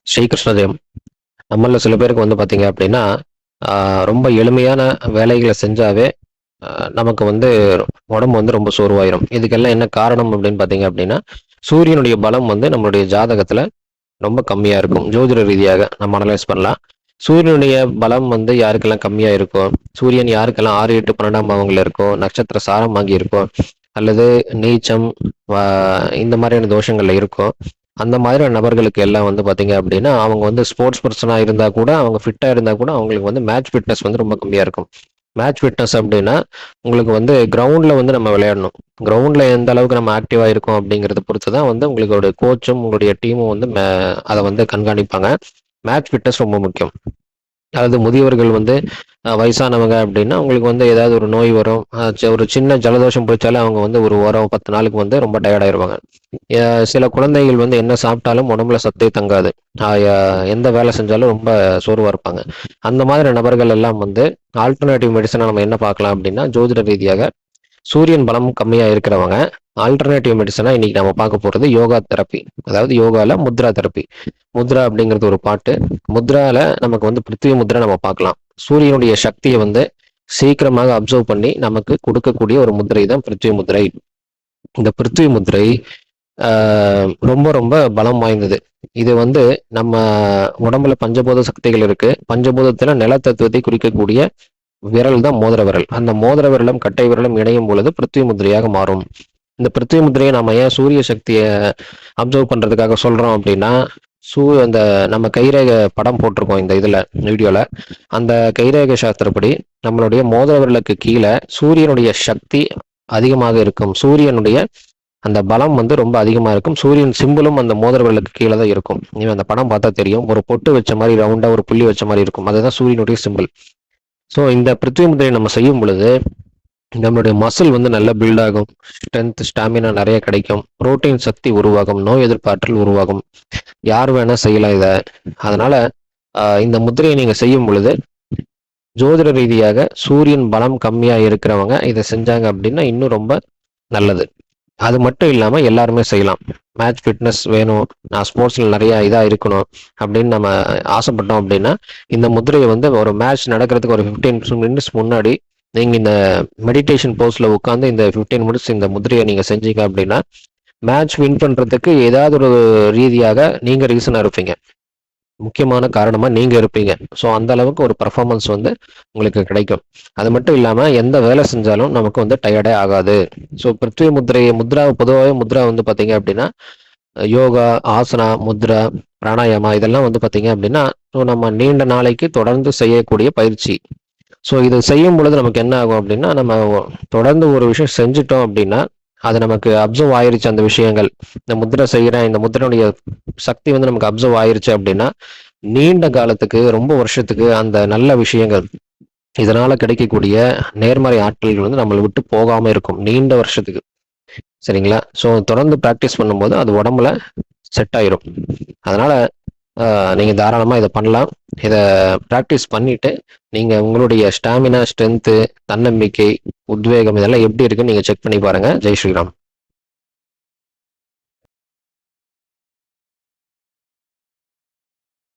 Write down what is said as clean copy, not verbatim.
ஸ்ரீகிருஷ்ண ஜெயம். நம்மள சில பேருக்கு வந்து பார்த்தீங்க அப்படின்னா, ரொம்ப எளிமையான வேலைகள செஞ்சாவே, அ நமக்கு வந்து உடம்பு வந்து ரொம்ப சோர்வாயிரும். இதுக்கெல்லாம் என்ன காரணம் அப்படின்னு பார்த்தீங்க அப்படின்னா, சூரியனுடைய பலம் வந்து நம்மளுடைய ஜாதகத்துல ரொம்ப கம்மியா இருக்கும். ஜோதிட ரீதியாக நம்ம அனலைஸ் பண்ணலாம். சூரியனுடைய பலம் வந்து யாருக்கெல்லாம் கம்மியா இருக்கோ, சூரியன் யாருக்கெல்லாம் 6, 8, 12ஆம் பாவங்கள்ல இருக்கோ, நட்சத்திர சாரம் வாங்கி இருக்கோ, அல்லது நீச்சம், வ இந்த மாதிரியான தோஷங்கள்ல இருக்கோ, அந்த மாதிரியான நபர்களுக்கு எல்லாம் வந்து பார்த்தீங்க அப்படின்னா, அவங்க வந்து ஸ்போர்ட்ஸ் பெர்சனா இருந்தா கூட, அவங்க ஃபிட்டா இருந்தா கூட, அவங்களுக்கு வந்து மேட்ச் ஃபிட்னஸ் வந்து ரொம்ப கம்மியா இருக்கும். மேட்ச் ஃபிட்னஸ் அப்படின்னா, உங்களுக்கு வந்து கிரவுண்ட்ல வந்து நம்ம விளையாடணும். கிரவுண்ட்ல எந்த அளவுக்கு நம்ம ஆக்டிவா இருக்கோம் அப்படிங்கிறத பொறுத்து தான் வந்து உங்களோட கோச்சும், உங்களுடைய டீமும் வந்து அத வந்து கண்காணிப்பாங்க. மேட்ச் ஃபிட்னஸ் ரொம்ப முக்கியம். அதாவது முதியவர்கள் வந்து வயசானவங்க அப்படின்னா, உங்களுக்கு வந்து ஏதாவது ஒரு நோய் வரும். ஒரு சின்ன ஜலதோஷம் பிடிச்சாலே அவங்க வந்து ஒரு வாரம், 10 நாளுக்கு வந்து ரொம்ப டயர்ட் ஆயிருவாங்க. சில குழந்தைகள் வந்து என்ன சாப்பிட்டாலும் உடம்புல சத்தே தங்காது. அ ய எந்த வேலை செஞ்சாலும் ரொம்ப சோர்வா இருப்பாங்க. அந்த மாதிரி நபர்கள் எல்லாம் வந்து ஆல்டர்னேட்டிவ் மெடிசினா நம்ம என்ன பார்க்கலாம் அப்படின்னா, ஜோதிட ரீதியாக சூரியன் பலம் கம்மியா இருக்கிறவங்க, ஆல்டர்னேட்டிவ் மெடிசினா இன்னைக்கு நம்ம பார்க்க போறது யோகா தெரப்பி. அதாவது யோகால முத்ரா தெரப்பி. முத்ரா அப்படிங்கிறது ஒரு பாட்டு. முத்ரால நமக்கு வந்து பிருத்திவி முத்ரா நம்ம பார்க்கலாம். சூரியனுடைய சக்திய வந்து சீக்கிரமாக அப்சர்வ் பண்ணி நமக்கு கொடுக்கக்கூடிய ஒரு முத்திரை தான் பிருத்திவி முத்திரை. இந்த பிருத்திவி முத்திரை ஆ ரொம்ப ரொம்ப பலம் வாய்ந்தது. இது வந்து நம்ம உடம்புல பஞ்சபூத சக்திகள் இருக்கு. பஞ்சபூதத்துல நிலத்தத்துவத்தை குறிக்கக்கூடிய விரல் தான் மோதிர விரல். அந்த மோதிர விரலும் கட்டை விரலும் இணையும் பொழுது பிருத்திவி முத்திரையாக மாறும். இந்த பிருத்திவி முத்திரையை நம்ம ஏன் சூரிய சக்திய அப்சர்வ் பண்றதுக்காக சொல்றோம் அப்படின்னா, அந்த நம்ம கைரேகை படம் போட்டிருக்கோம் இந்த இதுல வீடியோல. அந்த கைரேகை சாஸ்திரப்படி நம்மளுடைய மோதிர விரலுக்கு கீழ சூரியனுடைய சக்தி அதிகமாக இருக்கும். சூரியனுடைய அந்த பலம் வந்து ரொம்ப அதிகமா இருக்கும். சூரியன் சிம்பலும் அந்த மோதிர விரலுக்கு கீழ தான் இருக்கும். நீங்க அந்த படம் பார்த்தா தெரியும். ஒரு பொட்டு வச்ச மாரி ரவுண்டா ஒரு புள்ளி வச்ச மாரி இருக்கும். அதுதான் சூரியனுடைய சிம்பல். ஸோ இந்த பிருத்திவி முத்திரையை நம்ம செய்யும் பொழுது நம்மளுடைய மசில் வந்து நல்லா பில்ட் ஆகும். ஸ்ட்ரென்த், ஸ்டாமினா நிறைய கிடைக்கும். புரோட்டீன் சக்தி உருவாகும். நோய் எதிர்ப்பாற்றல் உருவாகும். யார் வேணா செய்யலாம் இத. அதனால இந்த முத்திரையை நீங்க செய்யும் பொழுது ஜோதிட ரீதியாக சூரியன் பலம் கம்மியா இருக்கிறவங்க இத செஞ்சாங்க அப்படின்னா இன்னும் ரொம்ப நல்லது. அது மட்டும் இல்லாம எல்லாருமே செய்யலாம். மேட்ச் ஃபிட்னஸ் வேணும், நான் ஸ்போர்ட்ஸ்ல நிறைய இதா இருக்கணும் அப்படின்னு நம்ம ஆசைப்பட்டோம் அப்படின்னா, இந்த முத்திரையை வந்து ஒரு மேட்ச் நடக்கிறதுக்கு ஒரு 15 மினிட்ஸ் முன்னாடி நீங்க இந்த மெடிடேஷன் போஸ்ல உட்காந்து இந்த 15 மினிட்ஸ் இந்த முத்திரையை நீங்க செஞ்சீங்க அப்படின்னா, மேட்ச் வின் பண்றதுக்கு ஏதாவது ஒரு ரீதியாக நீங்க ரீசனா இருப்பீங்க. முக்கியமான காரணமா நீங்க இருப்பீங்க. ஸோ அந்த அளவுக்கு ஒரு பெர்ஃபார்மன்ஸ் வந்து உங்களுக்கு கிடைக்கும். அது மட்டும் இல்லாம எந்த வேலை செஞ்சாலும் நமக்கு வந்து டயர்டே ஆகாது. ஸோ பிருத்திவி முத்ரா பொதுவாவே முத்ரா வந்து பார்த்தீங்க அப்படின்னா, யோகா, ஆசனா, முத்ரா, பிராணாயாமா இதெல்லாம் வந்து பார்த்தீங்க அப்படின்னா, ஸோ நம்ம நீண்ட நாளைக்கு தொடர்ந்து செய்யக்கூடிய பயிற்சி. ஸோ இது செய்யும் பொழுது நமக்கு என்ன ஆகும் அப்படின்னா, நம்ம தொடர்ந்து ஒரு விஷயம் செஞ்சுட்டோம் அப்படின்னா, அது நமக்கு அப்சர்வ் ஆயிருச்சு அந்த விஷயங்கள். இந்த முத்திரை செய்றேன், இந்த முத்திரையுடைய சக்தி வந்து நமக்கு அப்சர்வ் ஆயிருச்சு அப்படின்னா, நீண்ட காலத்துக்கு, ரொம்ப வருஷத்துக்கு அந்த நல்ல விஷயங்கள், இதனால கிடைக்கக்கூடிய நேர்மறை ஆற்றல்கள் வந்து நம்மள விட்டு போகாம இருக்கும். நீண்ட வருஷத்துக்கு. சரிங்களா? ஸோ தொடர்ந்து பிராக்டிஸ் பண்ணும்போது அது உடம்புல செட் ஆயிரும். அதனால நீங்க தாராளமா இத பண்ணலாம். இத பிராக்டிஸ் பண்ணிட்டு, நீங்க உங்களுடைய ஸ்டாமினா, ஸ்ட்ரென்த்து, தன்னம்பிக்கை, உத்வேகம் இதெல்லாம் எப்படி இருக்குன்னு நீங்க செக் பண்ணி பாருங்க. ஜெய் ஸ்ரீராம்.